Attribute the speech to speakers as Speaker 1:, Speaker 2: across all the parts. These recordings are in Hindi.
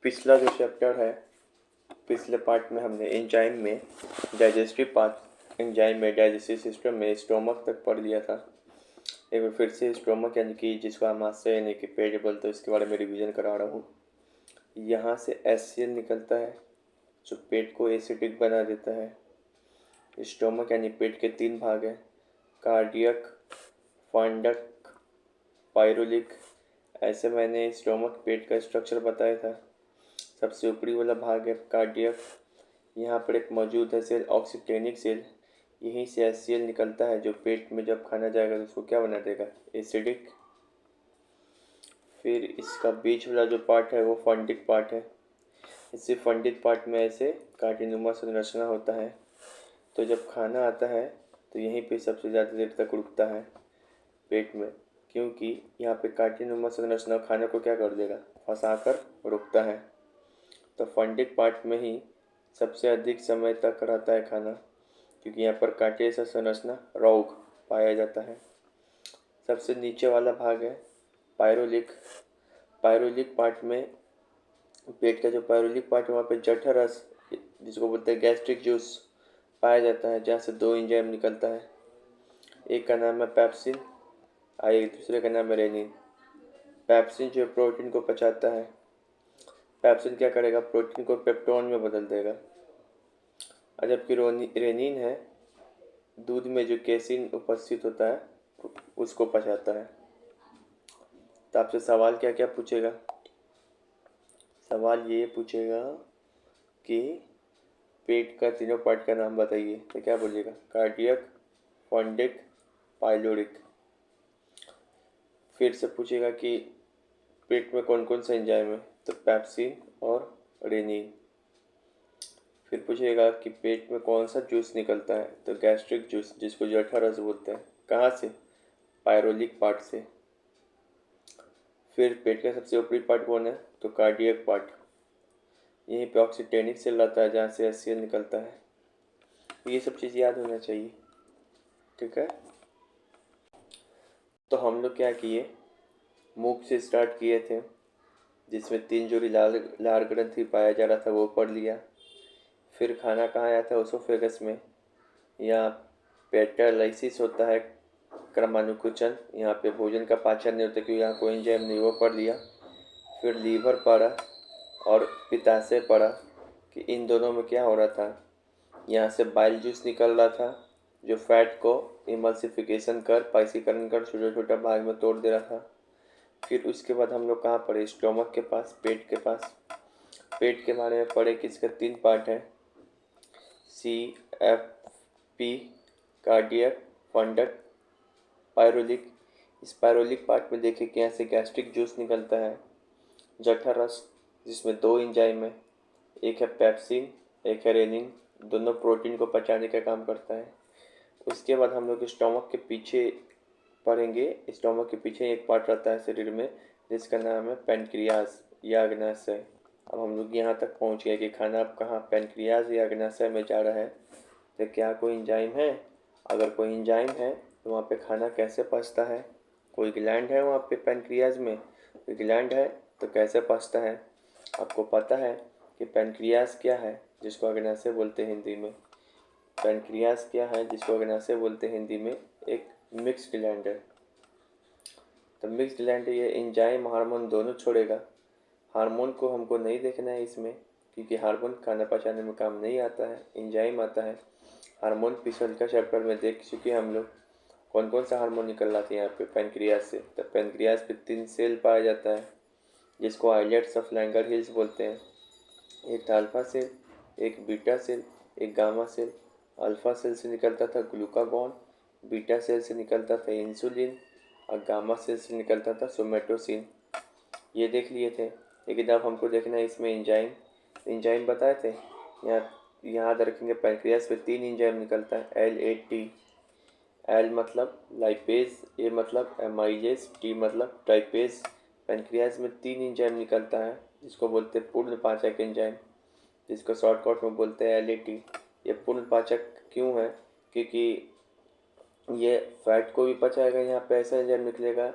Speaker 1: पिछला जो चैप्टर है, पिछले पार्ट में हमने एंजाइम में डाइजेस्टिव पार्ट, एंजाइम में डाइजेस्टिव सिस्टम में स्टोमक तक पढ़ लिया था। एक बार फिर से स्टोमक यानी कि जिसको हम आमाशय यानी कि पेट बोलते हैं, इसके बारे में रिवीजन करा रहा हूँ। यहाँ से एसिड निकलता है जो पेट को एसिडिक बना देता है। स्टोमक यानी पेट के 3 भाग हैं, कार्डियक, फंडक, पायरोलिक। ऐसे मैंने स्टोमक पेट का स्ट्रक्चर बताया था। सबसे ऊपरी वाला भाग है कार्डियक। यहाँ पर एक मौजूद है सेल ऑक्सीटेनिक सेल। यहीं से एचसीएल निकलता है जो पेट में जब खाना जाएगा तो उसको क्या बना देगा, एसिडिक। फिर इसका बीच वाला जो पार्ट है वो फंडिक पार्ट है। इसी फंडिक पार्ट में ऐसे कांटिन्यूमा संरचना होता है। तो जब खाना आता है तो यहीं पे सबसे ज़्यादा देर तक रुकता है पेट में, क्योंकि यहाँ पे कांटिन्यूमा संरचना खाने को क्या कर देगा, फंसा कर रुकता है। तो फंडिक पार्ट में ही सबसे अधिक समय तक रहता है खाना, क्योंकि यहाँ पर कांटे जैसा संरचना रोग पाया जाता है। सबसे नीचे वाला भाग है पायरोलिक। पायरोलिक पार्ट में पेट का जो पायरोलिक पार्ट है वहाँ पे जठर रस, जिसको बोलते हैं गैस्ट्रिक जूस, पाया जाता है, जहाँ से 2 एंजाइम निकलता है। एक का नाम है पेप्सिन और एक दूसरे का नाम है रेनिन। पेप्सिन जो प्रोटीन को पचाता है, पेप्सिन क्या करेगा, प्रोटीन को पेप्टोन में बदल देगा। और जबकि रेनिन है, दूध में जो केसिन उपस्थित होता है उसको पचाता है। तो आपसे सवाल क्या क्या पूछेगा, सवाल ये पूछेगा कि पेट का तीनों पार्ट का नाम बताइए। तो क्या बोलिएगा, कार्डियक, फंडिक, पाइलोरिक। फिर से पूछेगा कि पेट में कौन कौन सा एंजाइम है, तो पेप्सिन और रेनिन। फिर पूछेगा कि पेट में कौन सा जूस निकलता है, तो गैस्ट्रिक जूस, जिसको जठर रस बोलते हैं। कहाँ से, पायरोलिक पार्ट से। फिर पेट का सबसे ऊपरी पार्ट कौन है, तो कार्डियक पार्ट। यहीं पे ऑक्सीटेनिक सेल रहता है जहाँ से एचसीएल निकलता है। ये सब चीज़ याद होना चाहिए, ठीक है। तो हम लोग क्या किए, मुख से स्टार्ट किए थे, जिसमें 3 जोड़ी लार ग्रंथि पाया जा रहा था, वो पढ़ लिया। फिर खाना कहाँ आया था, ओसोफेगस में। यहाँ पेटालाइसिस होता है, क्रमानुकुचन। यहाँ पे भोजन का पाचन नहीं होता क्योंकि यहाँ कोई एंजाइम नहीं, वो पढ़ लिया। फिर लीवर पढ़ा और पित्ताशय पढ़ा कि इन दोनों में क्या हो रहा था। यहाँ से बाइल जूस निकल रहा था जो फैट को इमल्सिफिकेशन कर, पाइसीकरण कर छोटे छोटे भाग में तोड़ दे रहा था। फिर उसके बाद हम लोग कहाँ पढ़े, स्टोमक के पास, पेट के पास। पेट के बारे में पढ़े कि इसके 3 पार्ट हैं, CFP, कार्डियक, फंडक, पायरोलिक। इस पायरोलिक पार्ट में देखिए कि यहाँ से गैस्ट्रिक जूस निकलता है, जठर रस, जिसमें 2 एंजाइम है, एक है पेप्सिन, एक है रेनिन। दोनों प्रोटीन को पचाने का काम करता है। उसके बाद हम लोग स्टोमक के पीछे पढ़ेंगे। स्टोमक के पीछे एक पार्ट रहता है शरीर में जिसका नाम है पेनक्रियाज या अग्नाशय। अब हम लोग यहाँ तक पहुँच गए कि खाना अब कहाँ, पेनक्रियाज या अग्नाशय में जा रहा है। तो क्या कोई एंजाइम है, अगर कोई एंजाइम है तो वहाँ पे खाना कैसे पचता है। कोई ग्लैंड है वहाँ पे पेनक्रियाज में, कोई ग्लैंड है तो कैसे पचता है। आपको पता है कि पेनक्रियाज क्या है, जिसको अग्नाशय बोलते हैं हिंदी में। पेनक्रियाज क्या है, जिसको अग्नाशय बोलते हैं हिंदी में, एक मिक्स ग्लैंड है। तो मिक्स ग्लैंड ये एंजाइम हार्मोन दोनों छोड़ेगा। हार्मोन को हमको नहीं देखना है इसमें, क्योंकि हार्मोन खाना पचाने में काम नहीं आता है, एंजाइम आता है। हार्मोन पिछले का चैप्टर में देख चुके हम लोग, कौन कौन सा हार्मोन निकल रहा था यहाँ पे पेनक्रियाज से। तो पेनक्रियाज पे 3 सेल पाया जाता है, जिसको आइलेट्स ऑफ लैंगरहिल्स बोलते हैं। एक था अल्फा सेल, एक बीटा सेल, एक गामा सेल। अल्फा सेल से निकलता था ग्लूकागॉन, बीटा सेल से निकलता था इंसुलिन और गामा सेल से निकलता था सोमेटोसिन। ये देख लिए थे। लेकिन अब हमको देखना है इसमें एंजाइम। एंजाइम बताए थे, यहाँ याद रखेंगे। पैंक्रियास पे 3 एंजाइम निकलता है, LAT। एल मतलब लाइपेज, ए मतलब एमाइलेज, टी मतलब ट्राइपेज। पैंक्रियाज में 3 एंजाइम निकलता है जिसको बोलते हैं पूर्ण पाचक एंजाइम, जिसको शॉर्टकट में बोलते हैं LAT। ये पूर्ण पाचक क्यों है, क्योंकि ये फैट को भी पचाएगा, यहाँ पे ऐसा एंजाइम निकलेगा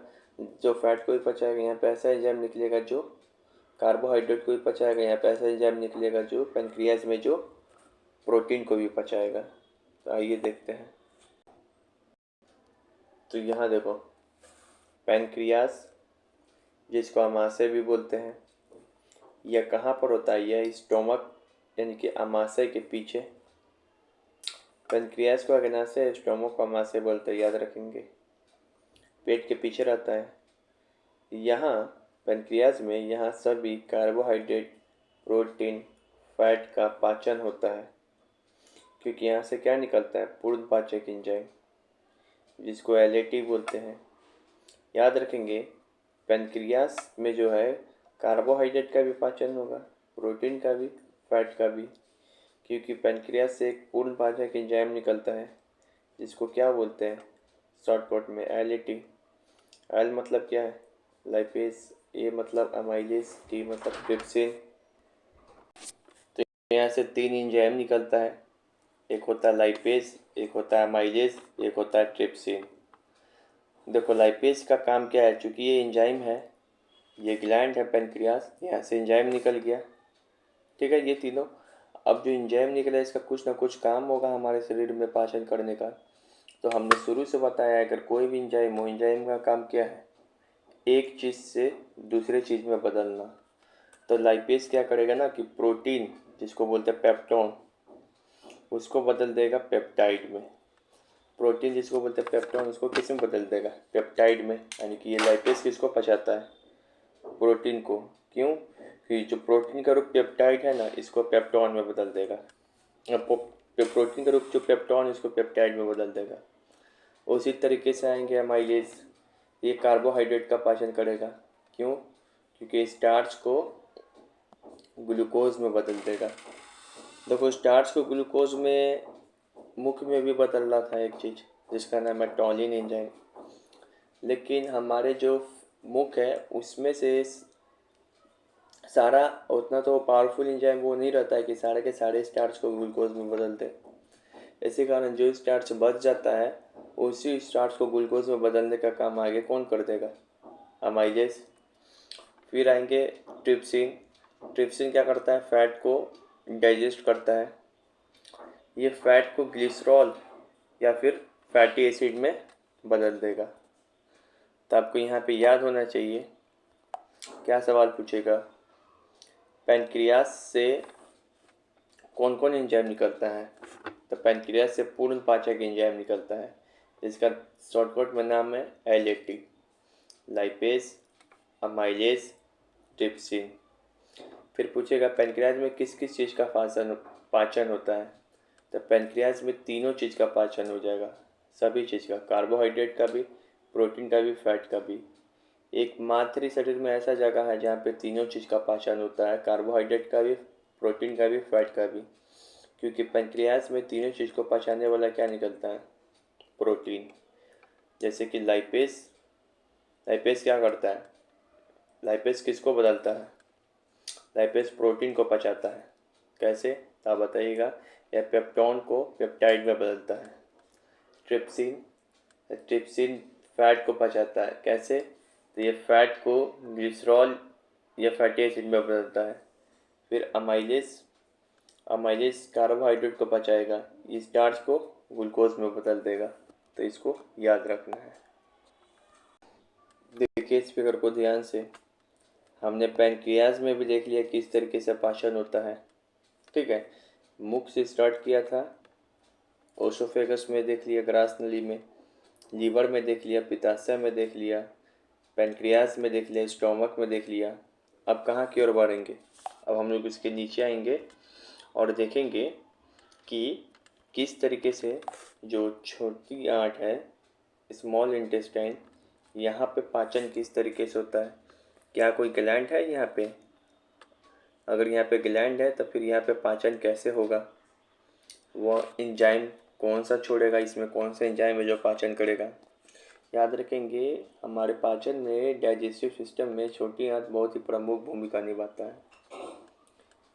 Speaker 1: जो फैट को भी पचाएगा, यहाँ पे ऐसा एंजाइम निकलेगा जो कार्बोहाइड्रेट को भी पचाएगा, यहाँ पे ऐसा एंजाइम निकलेगा जो पेनक्रियाज में जो प्रोटीन को भी पचाएगा। तो आइए देखते हैं। तो यहाँ देखो, पेनक्रियाज जिसको आमाशय भी बोलते हैं, यह कहाँ पर होता है? यह स्टोमक यानी कि आमाशय के पीछे। पेनक्रियाज को अग्नाशय, स्टोमक को आमाशय बोलते हैं, याद रखेंगे। पेट के पीछे रहता है। यहाँ पेनक्रियाज में यहाँ सभी कार्बोहाइड्रेट, प्रोटीन, फैट का पाचन होता है, क्योंकि यहाँ से क्या निकलता है? पूर्ण पाचक एंजाइम, जिसको एलएटी बोलते हैं। याद रखेंगे, पेनक्रियाज में जो है कार्बोहाइड्रेट का भी पाचन होगा, प्रोटीन का भी, फैट का भी, क्योंकि पेनक्रियाज से एक पूर्ण पाचक एंजाइम निकलता है, जिसको क्या बोलते हैं शॉर्टकट में? एलएटी। एल मतलब क्या है? लाइपेज। ए मतलब अमाइलेज। टी मतलब ट्रिप्सिन। तो यहाँ से 3 एंजाइम निकलता है, एक होता है लाइपेज, एक होता है अमाइलेज, एक होता है ट्रिप्सिन। देखो, लाइपेज का काम क्या है? चूँकि ये एंजाइम है, ये ग्लैंड है पेनक्रियाज, यहाँ से एंजाइम निकल गया, ठीक है, ये तीनों। अब जो एंजाइम निकला इसका कुछ ना कुछ काम होगा हमारे शरीर में पाचन करने का। तो हमने शुरू से बताया, अगर कोई भी एंजाइम हो, एंजाइम का काम क्या है? एक चीज़ से दूसरे चीज़ में बदलना। तो लाइपेज क्या करेगा ना कि प्रोटीन, जिसको बोलते हैं पेप्टोन, उसको बदल देगा पेप्टाइड में। प्रोटीन जिसको बोलते हैं पेप्टोन, उसको किस में बदल देगा? पेप्टाइड में। यानी कि ये लाइपेज किसको पचाता है? प्रोटीन को। क्यों? कि जो प्रोटीन का रूप पेप्टाइड है ना, इसको पेप्टोन में बदल देगा। प्रोटीन का रूप जो पेप्टोन, इसको पेप्टाइड में बदल देगा। उसी तरीके से आएंगे अमाइलेज, ये कार्बोहाइड्रेट का पाचन करेगा। क्यों? क्योंकि स्टार्च को ग्लूकोज में बदल देगा। देखो, स्टार्च को ग्लूकोज में मुख में भी बदल रहा था एक चीज़, जिसका नाम है टॉलिन एंजाइम। लेकिन हमारे जो मुख है उसमें से सारा उतना तो पावरफुल एंजाइम वो नहीं रहता है कि सारे के सारे स्टार्च को ग्लूकोज में बदल दे। इसी कारण जो स्टार्च बच जाता है, उसी स्टार्च को ग्लूकोज में बदलने का काम आगे कौन कर देगा? अमाइलेज। फिर आएंगे ट्रिप्सिन। ट्रिप्सिन क्या करता है? फैट को डाइजेस्ट करता है। ये फैट को ग्लिसरॉल या फिर फैटी एसिड में बदल देगा। तो आपको यहाँ पे याद होना चाहिए, क्या सवाल पूछेगा? पैनक्रियाज से कौन कौन एंजाइम निकलता है? तो पैनक्रियाज से पूर्ण पाचक एंजाइम निकलता है, जिसका शॉर्टकट में नाम है एलएटी। Lipase, amylase, trypsin. फिर पूछेगा पैनक्रियाज में किस किस चीज़ का पाचन होता है? तो पैनक्रियाज में तीनों चीज़ का पाचन हो जाएगा, सभी चीज़ का, कार्बोहाइड्रेट का भी, प्रोटीन का भी, फैट का भी। एकमात्र ही शरीर में ऐसा जगह है जहाँ पे तीनों चीज़ का पाचन होता है, कार्बोहाइड्रेट का भी, प्रोटीन का भी, फैट का भी। क्योंकि पैनक्रियाज में तीनों चीज़ को पचाने वाला क्या निकलता है? प्रोटीन। जैसे कि लाइपेज, लाइपेज क्या करता है? लाइपेज किसको बदलता है? लाइपेज प्रोटीन को पचाता है। कैसे? तो आप बताइएगा। यह पेप्टोन को पेप्टाइड में बदलता है। ट्रिप्सिन, ट्रिप्सिन फैट को पचाता है। कैसे? तो ये फैट को ग्लिसरॉल या फैटी एसिड में बदलता है। फिर अमाइलेज, अमाइलेज कार्बोहाइड्रेट को पचाएगा, इस स्टार्च को ग्लूकोज में बदल देगा। तो इसको याद रखना है। देखिए इस फिगर को ध्यान से, हमने पैनक्रियाज में भी देख लिया किस तरीके से पाचन होता है, ठीक है। मुख से स्टार्ट किया था, ओसोफेगस में देख लिया, ग्रास नली में, लीवर में देख लिया, पित्ताशय में देख लिया, पैनक्रियाज में देख लिया, स्टोमक में देख लिया। अब कहाँ की ओर बढ़ेंगे? अब हम लोग इसके नीचे आएंगे और देखेंगे कि किस तरीके से जो छोटी आंत है, स्मॉल इंटेस्टाइन, यहाँ पे पाचन किस तरीके से होता है। क्या कोई ग्लैंड है यहाँ पे? अगर यहाँ पे ग्लैंड है तो फिर यहाँ पे पाचन कैसे होगा? वो एंजाइम कौन सा छोड़ेगा, इसमें कौन सा एंजाइम है जो पाचन करेगा? याद रखेंगे, हमारे पाचन में, डाइजेस्टिव सिस्टम में छोटी आंत बहुत ही प्रमुख भूमिका निभाता है,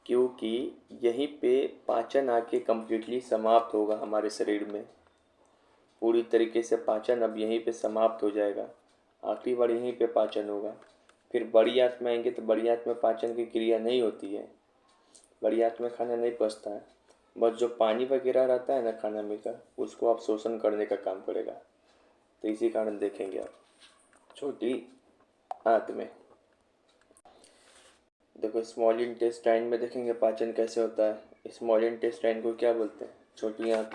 Speaker 1: क्योंकि यहीं पे पाचन आके कम्प्लीटली समाप्त होगा हमारे शरीर में। पूरी तरीके से पाचन अब यहीं पे समाप्त हो जाएगा, आखिरी बार यहीं पे पाचन होगा। फिर बड़ी आंत में आएंगे तो बड़ी आंत में पाचन की क्रिया नहीं होती है, बड़ी आंत में खाना नहीं पचता है, बस जो पानी वगैरह रहता है ना खाना में का, उसको आप शोषण करने का काम करेगा। तो इसी कारण देखेंगे आप छोटी आंत में। देखो स्मॉल इंटेस्टाइन में देखेंगे पाचन कैसे होता है। स्मॉल इंटेस्टाइन को क्या बोलते हैं? छोटी आंत।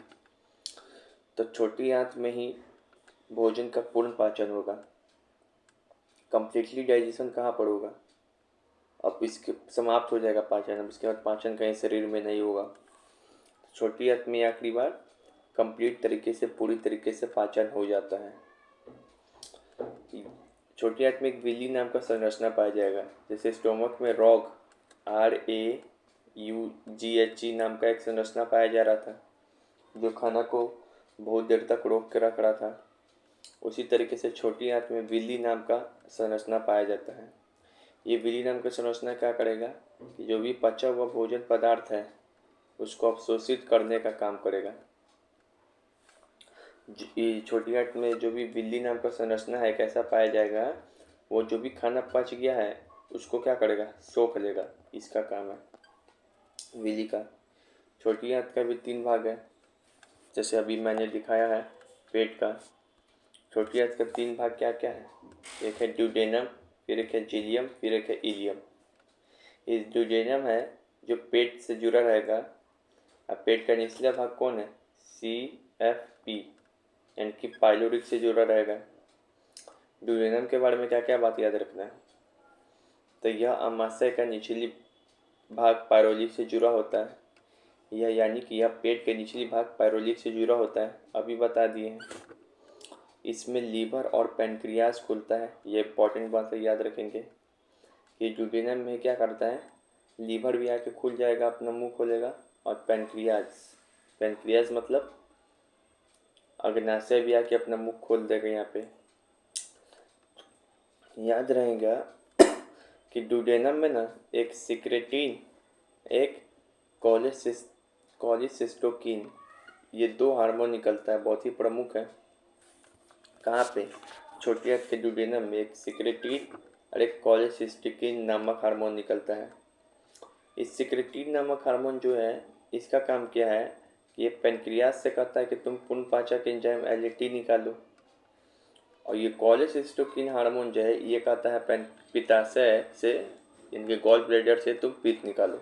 Speaker 1: तो छोटी आंत में ही भोजन का पूर्ण पाचन होगा। कंप्लीटली डाइजेशन कहाँ पर होगा? अब इसके समाप्त हो जाएगा पाचन, अब इसके बाद पाचन कहीं शरीर में नहीं होगा। छोटी आंत में आखिरी बार कंप्लीट तरीके से, पूरी तरीके से पाचन हो जाता है। छोटी आंत में एक विली नाम का संरचना पाया जाएगा। जैसे स्टोमक में रॉग RAUGHE नाम का एक संरचना पाया जा रहा था, जो खाना को बहुत देर तक रोक के रख रहा था। उसी तरीके से छोटी आंत में विली नाम का संरचना पाया जाता है। ये विली नाम का संरचना क्या करेगा कि जो भी पचा हुआ भोजन पदार्थ है उसको अवशोषित करने का काम करेगा। छोटी आंत में जो भी विली नाम का संरचना है कैसा पाया जाएगा, वो जो भी खाना पच गया है उसको क्या करेगा? सोख लेगा। इसका काम है विली का। छोटी आंत का भी 3 भाग है, जैसे अभी मैंने दिखाया है पेट का। छोटी आंत का 3 भाग क्या क्या है? एक है ड्यूडेनम, फिर एक है जिलियम, फिर एक है इलियम। इस ड्यूडेनम है जो पेट से जुड़ा रहेगा। अब पेट का निचला भाग कौन है? CFP यानी कि पाइलोरिक से जुड़ा रहेगा। ड्यूडेनम के बारे में क्या क्या बात याद रखना है? तो यह आमाशय का निचली भाग पाइरोलिक से जुड़ा होता है। यह यानी कि यह पेट के निचली भाग पाइरोलिक से जुड़ा होता है, अभी बता दिए हैं। इसमें लीवर और पैनक्रियाज खुलता है। ये इंपॉर्टेंट बात है, याद रखेंगे। ये ड्यूडेनम में क्या करता है? लीवर भी आके खुल जाएगा, अपना मुंह खोलेगा, और पैनक्रियाज मतलब अग्नाशय भी आके अपना मुंह खोल देगा। यहाँ पे याद रहेगा कि ड्यूडेनम में ना एक सिक्रेटिन, एक कोलेसिस्टोकिन, ये 2 हार्मोन निकलता है, बहुत ही प्रमुख है। कहाँ पे? छोटी आंत के ड्यूडेनम में एक सिक्रेटिन और एक कोलेसिस्टोकिन नामक हार्मोन निकलता है। इस सिक्रेटिन नामक हार्मोन जो है, इसका काम क्या है? ये पैनक्रियाज से कहता है कि तुम पुण्य पाचक एंजाइम LAT निकालो, और ये कोलेसिस्टोकिन हार्मोन जो है ये कहता है पित्ताशय से, इनके गॉल ब्लैडर से तुम पित्त निकालो।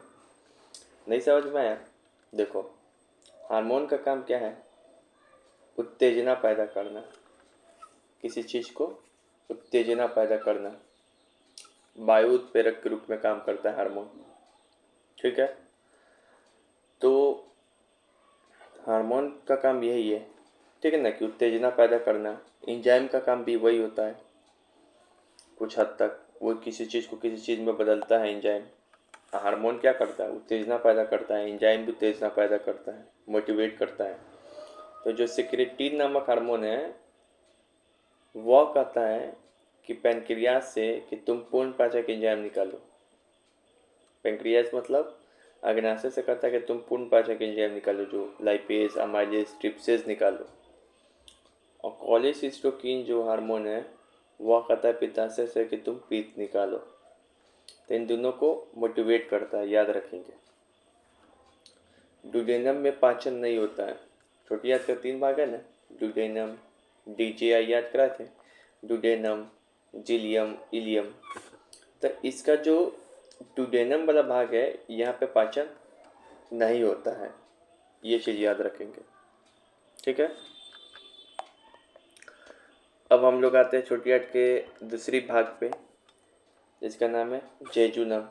Speaker 1: नहीं समझ में आया? देखो हार्मोन का काम क्या है? उत्तेजना पैदा करना, किसी चीज़ को उत्तेजना पैदा करना। वायु उत्प्रेरक के रूप में काम करता है हार्मोन, ठीक है। तो हार्मोन का काम यही है, ठीक है ना, कि उत्तेजना पैदा करना। एंजाइम का काम भी वही होता है कुछ हद तक, वो किसी चीज़ को किसी चीज़ में बदलता है एंजाइम। हार्मोन क्या करता है? उत्तेजना पैदा करता है। एंजाइम भी उत्तेजना पैदा करता है, मोटिवेट करता है। तो जो सिक्रेटिन नामक हार्मोन है वह कहता है कि पैनक्रियाज से कि तुम पूर्ण पाचक एंजाइम निकालो। पैनक्रियाज मतलब अग्नाशय से कहता है कि तुम पूर्ण पाचक एंजाइम निकालो, जो लाइपेज, अमाइलेज, ट्रिप्सेज निकालो। और कोलेसिस्टोकिन जो हार्मोन है वह कहता है पित्ताशय से कि तुम पित्त निकालो। तो इन दोनों को मोटिवेट करता है, याद रखेंगे। ड्यूडेनम में पाचन नहीं होता है। छोटी आंत का 3 भाग है ना, ड्यूडेनम, DJI याद कराए थे, ड्यूडेनम, जिलियम, इलियम। तो इसका जो ड्यूडेनम वाला भाग है यहाँ पे पाचन नहीं होता है, ये चीज़ याद रखेंगे, ठीक है। अब हम लोग आते हैं छोटी आंत के दूसरी भाग पे, जिसका नाम है जेजुनम।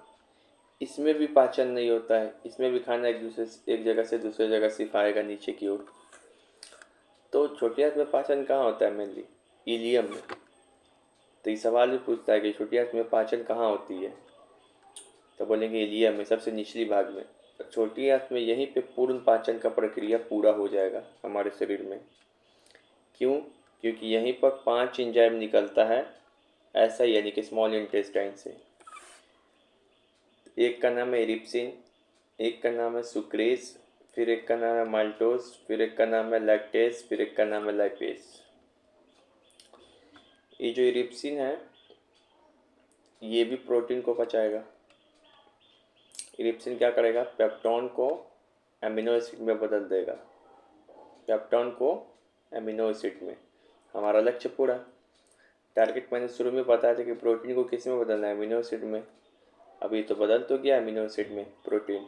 Speaker 1: इसमें भी पाचन नहीं होता है, इसमें भी खाना एक जगह से दूसरी जगह सिफाएगा नीचे की ओर। तो छोटी आंत में पाचन कहाँ होता है? मेनली इलियम में। तो ये सवाल भी पूछता है कि छोटी आंत में पाचन कहाँ होती है, तो बोलेंगे इलियम में, सबसे निचली भाग में। तो छोटी आंत में यहीं पे पूर्ण पाचन का प्रक्रिया पूरा हो जाएगा हमारे शरीर में। क्यों? क्योंकि यहीं पर 5 एंजाइम निकलता है ऐसा, यानी कि स्मॉल इंटेस्टाइन से। एक का नाम है इरिप्सिन, एक का नाम है सुक्रेज, फिर एक का नाम है माल्टोज, फिर एक का नाम है लैक्टेज, फिर एक का नाम है लाइपेज। ये जो इरिप्सिन है ये भी प्रोटीन को पचाएगा। इरिप्सिन क्या करेगा, पेप्टोन को एमिनो एसिड में बदल देगा, पेप्टोन को एमिनो एसिड में। हमारा लक्ष्य पूरा। टारगेट मैंने शुरू में बताया था कि प्रोटीन को किस में बदलना है, एमिनो एसिड में। अभी तो बदल तो गया एमिनो एसिड में प्रोटीन।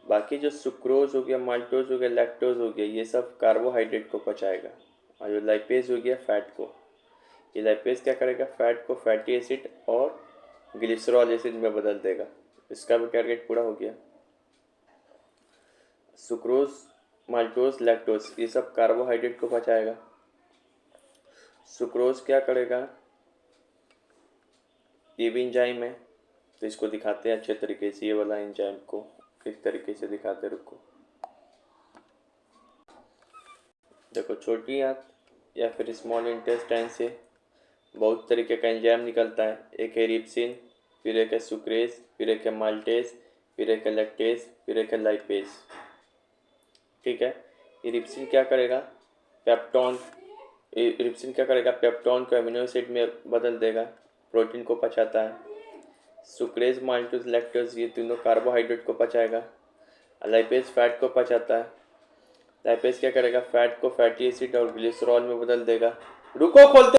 Speaker 1: बाकी जो सुक्रोज हो गया, माल्टोज हो गया, लैक्टोज हो गया, ये सब कार्बोहाइड्रेट को पचाएगा। और जो लाइपेज हो गया फैट को, ये लाइपेज क्या करेगा, फैट को फैटी एसिड और ग्लिसरॉल एसिड में बदल देगा। इसका भी टारगेट पूरा हो गया। सुक्रोज, माल्टोज, लैक्टोज ये सब कार्बोहाइड्रेट को पचाएगा। सुक्रोज क्या करेगा, ये भी एंजाइम है, तो इसको दिखाते हैं अच्छे तरीके से। ये वाला एंजाइम को किस तरीके से दिखाते, रुको। देखो, छोटी आंत या फिर स्मॉल इंटेस्टाइन से बहुत तरीके का एंजाइम निकलता है। एक है रिप्सिन, फिर एक है सुक्रेज, फिर एक है माल्टेज, फिर एक है लैक्टेज, फिर एक है लाइपेज। ठीक है। ये रिप्सिन क्या करेगा, पेप्टोन, रिप्सिन क्या करेगा, पेप्टोन को एमिनो एसिड में बदल देगा, प्रोटीन को पचाता है। सुक्रेज, माल्टोज, लैक्टोज ये तीनों कार्बोहाइड्रेट को पचाएगा। लाइपेज फैट को पचाता है। लाइपेज क्या करेगा, फैट को फैटी एसिड और ग्लिसरॉल में बदल देगा। रुको, खोलते।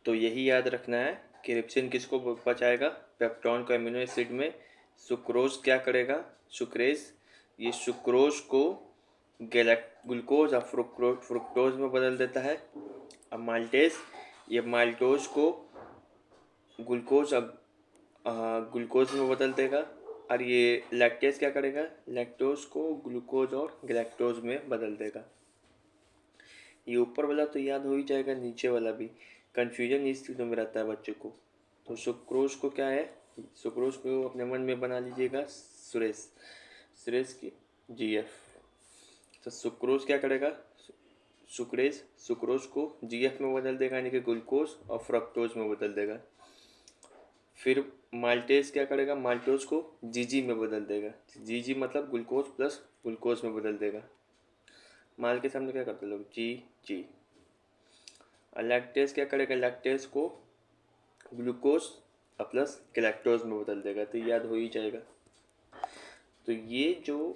Speaker 1: तो यही याद रखना है कि रिप्सिन किसको पचाएगा, पेप्टोन को एमिनो एसिड में। सुक्रोज क्या करेगा, सुक्रेज ये सुक्रोज को ग्लूकोज और फ्रुक्टोज में बदल देता है। अब माल्टेज ये माल्टोज को ग्लूकोज ग्लूकोज में बदल देगा। और ये लैक्टेज क्या करेगा, लैक्टोज को ग्लूकोज और गैलेक्टोज में बदल देगा। ये ऊपर वाला तो याद हो ही जाएगा, नीचे वाला भी। कन्फ्यूजन इस चीज़ों में रहता है बच्चों को। तो सुक्रोज को क्या है, सुक्रोज को अपने मन में बना लीजिएगा सुरेश, सुरेश की जीएफ। तो सुक्रोज क्या करेगा, सुक्रेज सुक्रोज को जीएफ में बदल देगा, यानी कि ग्लूकोज और फ्रक्टोज में बदल देगा। फिर माल्टेज क्या करेगा, माल्टोज को जीजी में बदल देगा, जीजी मतलब ग्लूकोज प्लस ग्लूकोज में बदल देगा। माल के सामने क्या करते लोग, जी जी। और लैक्टेज क्या करेगा, लैक्टेज को ग्लूकोज प्लस गैलेक्टोज में बदल देगा। तो याद हो ही जाएगा। तो ये जो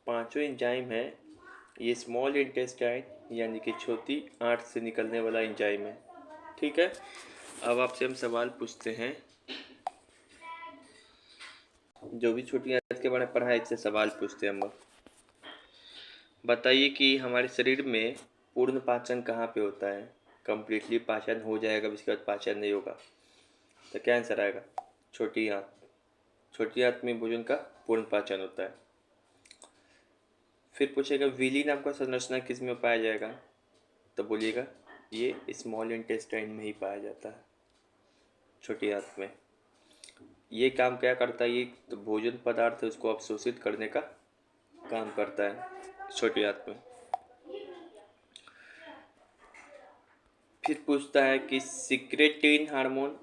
Speaker 1: पांचों एंजाइम है, ये स्मॉल इंटेस्टाइन यानी कि छोटी आंत से निकलने वाला एंजाइम है। ठीक है। अब आपसे हम सवाल पूछते हैं, जो भी छोटी आंत के बारे में पढ़ा है इससे सवाल पूछते हैं हम। बताइए कि हमारे शरीर में पूर्ण पाचन कहाँ पे होता है। कंप्लीटली पाचन हो जाएगा, इसके बाद पाचन नहीं होगा, तो क्या आंसर आएगा, छोटी आंत। छोटी आंत में भोजन का पूर्ण पाचन होता है। फिर पूछेगा विलीन नाम का संरचना किस में पाया जाएगा, तो बोलिएगा ये स्मॉल इंटेस्टाइन में ही पाया जाता है, छोटी आंत में। ये काम क्या करता है, ये तो भोजन पदार्थ है उसको अवशोषित करने का काम करता है छोटी आंत में। फिर पूछता है कि सिक्रेटिन हार्मोन,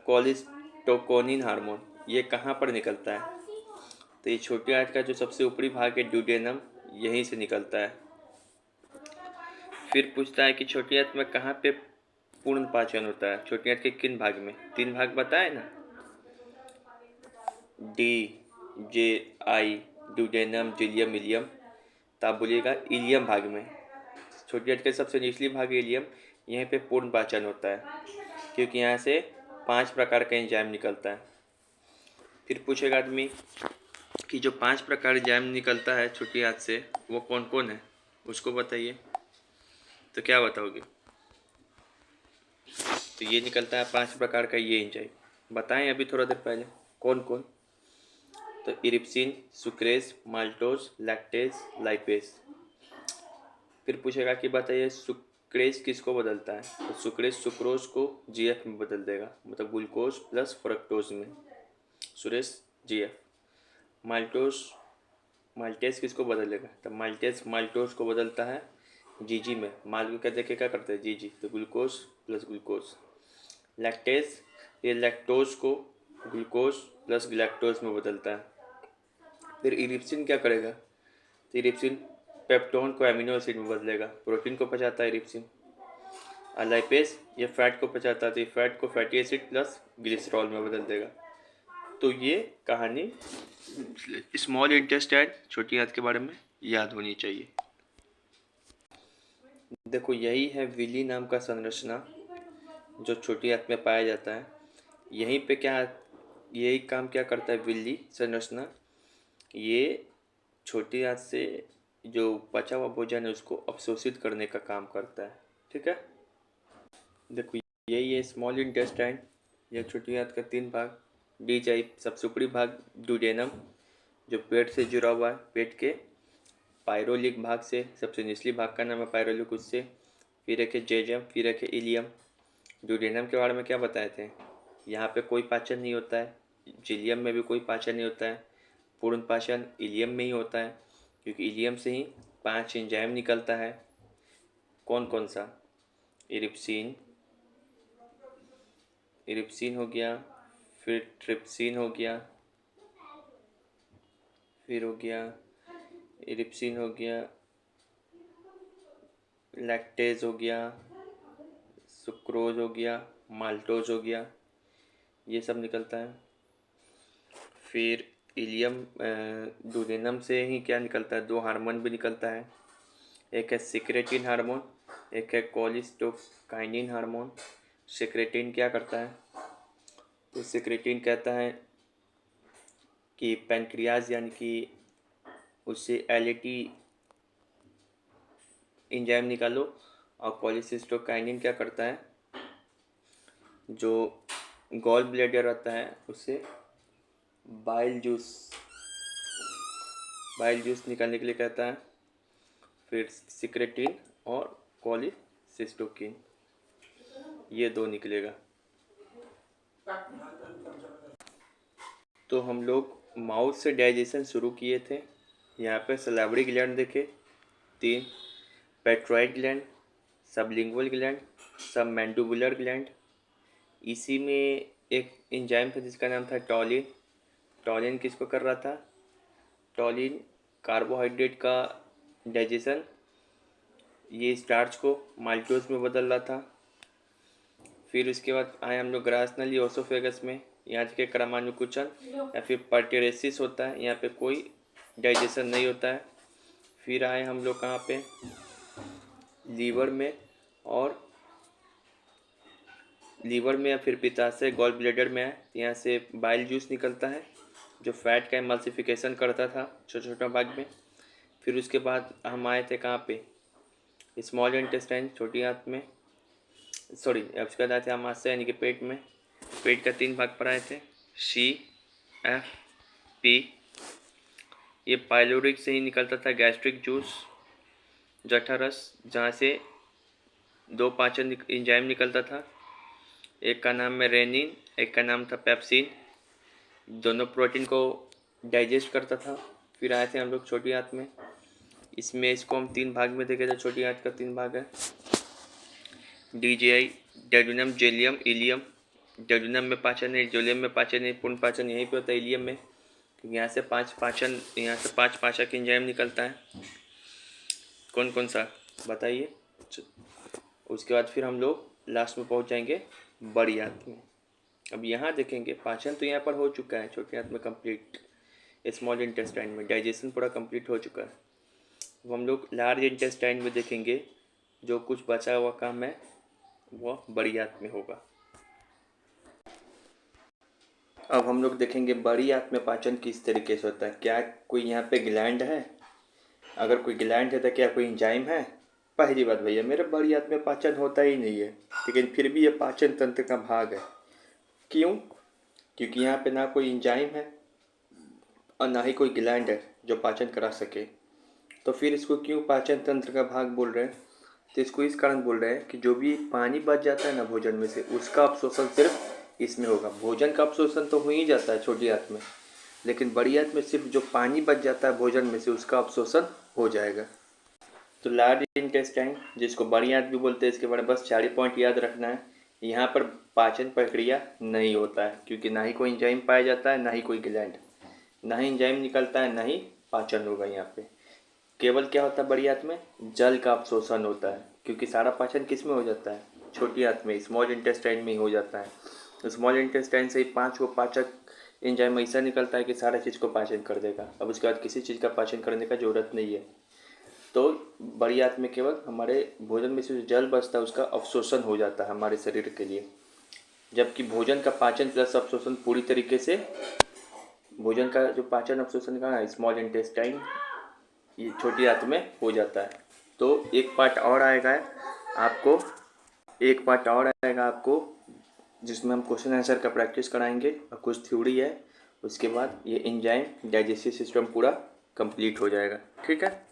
Speaker 1: कोलिस्टोकोनिन हार्मोन ये कहाँ पर निकलता है। तो ये छोटी आंत का जो सबसे ऊपरी भाग है ड्यूडेनम, यहीं से निकलता है। फिर पूछता है कि छोटी आंत में कहाँ पे पूर्ण पाचन होता है। छोटी आंत के किन भाग में, तीन भाग बताए ना, डी जे आई, ड्यूडेनम, जिलियम, इलियम। तो आप बोलिएगा इलियम भाग में। छोटी आंत के सबसे निचली भाग इलियम, यहीं पे पूर्ण पाचन होता है, क्योंकि यहाँ से 5 प्रकार का एंजाइम निकलता है। फिर पूछेगा आदमी कि जो 5 प्रकार एंजाइम निकलता है छोटी आंत से वो कौन कौन है, उसको बताइए। तो क्या बताओगे, तो ये निकलता है 5 प्रकार का ये एंजाइम। बताएं अभी थोड़ा देर पहले कौन कौन। तो इरिप्सिन, सुक्रेज, माल्टोज, लैक्टेज, लाइपेज। फिर पूछेगा कि बताइए सुक्रेज किसको बदलता है। तो सुक्रेज सुक्रोज को जीएफ में बदल देगा, मतलब ग्लूकोज प्लस फ्रक्टोज में, सुरेश जीएफ। माल्टोज माल्टेज किसको बदलेगा, तो माल्टेज माल्टोज को बदलता है जीजी में। माल को क्या देखे क्या करते हैं, जीजी, तो ग्लूकोज प्लस ग्लूकोज। लैक्टेज ये लैक्टोज को ग्लूकोज प्लस गैलेक्टोज में बदलता है। फिर इरिप्सिन क्या करेगा, तो इरिप्सिन पेप्टोन को एमिनो एसिड में बदलेगा, प्रोटीन को पचाता है इरिप्सिन। लाइपेज ये फैट को पचाता है, तो ये फैट को फैटी एसिड प्लस ग्लिसरॉल में बदल देगा। तो ये कहानी स्मॉल इंटेस्टाइन छोटी आंत के बारे में याद होनी चाहिए। देखो यही है विली नाम का संरचना जो छोटी आंत में पाया जाता है। यहीं पे यही काम क्या करता है विली संरचना, ये छोटी आंत से जो पचा हुआ भोजन है उसको अवशोषित करने का काम करता है। ठीक है, देखो यही है स्मॉल इंटेस्टाइन या छोटी आंत का 3 भाग। डीजाई सबसे ऊपरी भाग ड्यूडेनम जो पेट से जुड़ा हुआ है, पेट के पायरोलिक भाग से, सबसे निचली भाग का नाम है पायरोलिक, उससे। फिर एक है जेजम, फिर एक है इलियम। ड्यूडेनम के बारे में क्या बताए थे, यहाँ पे कोई पाचन नहीं होता है, जिलियम में भी कोई पाचन नहीं होता है, पूर्ण पाचन इलियम में ही होता है, क्योंकि इलियम से ही 5 एंजाइम निकलता है। कौन कौन सा, इरिप्सिन, इरिप्सिन हो गया, फिर ट्रिप्सिन हो गया, फिर हो गया इरिप्सिन हो गया, लैक्टेज हो गया, सुक्रोज हो गया, माल्टोज हो गया, ये सब निकलता है। फिर इलियम डुडेनम से ही क्या निकलता है, 2 हार्मोन भी निकलता है, एक है सिक्रेटिन हार्मोन, एक है कोलिस्टोकाइनिन हार्मोन। सिक्रेटिन क्या करता है, तो सिक्रेटिन कहता है कि पैनक्रियाज यानी कि उससे एलएटी एंजाइम निकालो। और कोलिसिस्टोकाइनिन क्या करता है, जो गॉल ब्लैडर रहता है उससे बाइल जूस निकालने के लिए कहता है। फिर सिक्रेटिन और कोलिसिस्टोकिन, ये 2 निकलेगा। तो हम लोग माउथ से डाइजेशन शुरू किए थे। यहाँ पे सलाइवरी ग्लैंड देखे 3, parotid gland, sublingual gland, submandibular gland. इसी में एक एंजाइम था जिसका नाम था टॉलिन। टॉलिन किसको कर रहा था, टॉलिन कार्बोहाइड्रेट का डाइजेशन, ये स्टार्च को माल्टोज में बदल रहा था। फिर उसके बाद आए हम लोग ग्रासनली ओसोफेगस में, यहाँ के क्रमानुकुचन या फिर पर्टेरेसिस होता है, यहाँ पे कोई डाइजेशन नहीं होता है। फिर आए हम लोग कहाँ पे, लीवर में, और लीवर में या फिर पित्ताशय गॉल ब्लैडर में है, यहाँ से बाइल जूस निकलता है जो फैट का एमल्सिफिकेशन करता था छोटा छोटा भाग में। फिर उसके बाद हम आए थे कहाँ पे, स्मॉल इंटेस्टाइन छोटी आंत में, सॉरी उसके बाद आए थे आमाशय यानी कि पेट में। पेट का 3 भाग पर आए थे, सी एफ पी। ये पाइलोरिक से ही निकलता था गैस्ट्रिक जूस, जठरस, जहाँ से 2 पाचन एंजाइम निकलता था, एक का नाम है रेनिन, एक का नाम था पेप्सिन, दोनों प्रोटीन को डाइजेस्ट करता था। फिर आए थे हम लोग छोटी आंत में, इसमें इसको हम 3 भाग में देखे थे, छोटी आंत का 3 भाग है, डीजीआई, डेडुनम, जेलियम, इलियम। डेडुनम में पाचन है, जोलियम में पाचन है, पूर्ण पाचन यहीं पे होता है इलियम में, क्योंकि यहाँ से 5 पाचक एंजाइम निकलता है। कौन कौन सा बताइए। उसके बाद फिर हम लोग लास्ट में पहुँच जाएंगे बड़ी आंत में। अब यहाँ देखेंगे पाचन तो यहाँ पर हो चुका है छोटी आंत में कंप्लीट, स्मॉल इंटेस्टाइन में डाइजेशन पूरा कंप्लीट हो चुका है। अब हम लोग लार्ज इंटेस्टाइन में देखेंगे, जो कुछ बचा हुआ काम है वह बड़ी आंत में होगा। अब हम लोग देखेंगे बड़ी आंत में पाचन किस तरीके से होता है। क्या कोई यहाँ पे ग्लैंड है, अगर कोई ग्लैंड है तो क्या कोई एंजाइम है। पहली बात भैया, मेरे बड़ी आंत में पाचन होता ही नहीं है, लेकिन फिर भी ये पाचन तंत्र का भाग है। क्यों, क्योंकि यहाँ पे ना कोई एंजाइम है और ना ही कोई ग्लैंड है जो पाचन करा सके। तो फिर इसको क्यों पाचन तंत्र का भाग बोल रहे हैं, तो इसको इस कारण बोल रहे हैं कि जो भी पानी बच जाता है ना भोजन में से, उसका अवशोषण सिर्फ इसमें होगा। भोजन का अवशोषण तो हो ही जाता है छोटी आंत में, लेकिन बड़ी आंत में सिर्फ जो पानी बच जाता है भोजन में से उसका अवशोषण हो जाएगा। तो लार्ज इंटेस्टाइन जिसको बड़ी आंत भी बोलते हैं, इसके बारे में बस 4 पॉइंट याद रखना है। यहाँ पर पाचन प्रक्रिया नहीं होता है, क्योंकि ना ही कोई एंजाइम पाया जाता है, ना ही कोई ग्लैंड, ना ही एंजाइम निकलता है, ना ही पाचन होगा। यहाँ पे केवल क्या होता है बड़ी आंत में, जल का अवशोषण होता है, क्योंकि सारा पाचन किस में हो जाता है, छोटी आंत में, स्मॉल इंटेस्टाइन में ही हो जाता है। तो स्मॉल इंटेस्टाइन से ही 5 वो पाचक एंजाइम ऐसा निकलता है कि सारा चीज़ को पाचन कर देगा। अब उसके बाद किसी चीज़ का पाचन करने का ज़रूरत नहीं है। तो बड़ी आंत में केवल हमारे भोजन में से जो जल बचता है उसका अवशोषण हो जाता है हमारे शरीर के लिए, जबकि भोजन का पाचन प्लस अवशोषण पूरी तरीके से, भोजन का जो पाचन अवशोषण का स्मॉल इंटेस्टाइन, ये छोटी आंत में हो जाता है। तो एक पार्ट और आएगा आपको, एक पार्ट और आएगा आपको जिसमें हम क्वेश्चन आंसर का प्रैक्टिस कराएंगे और कुछ थ्योरी है। उसके बाद ये एंजाइम डाइजेस्टिव सिस्टम पूरा कंप्लीट हो जाएगा। ठीक है।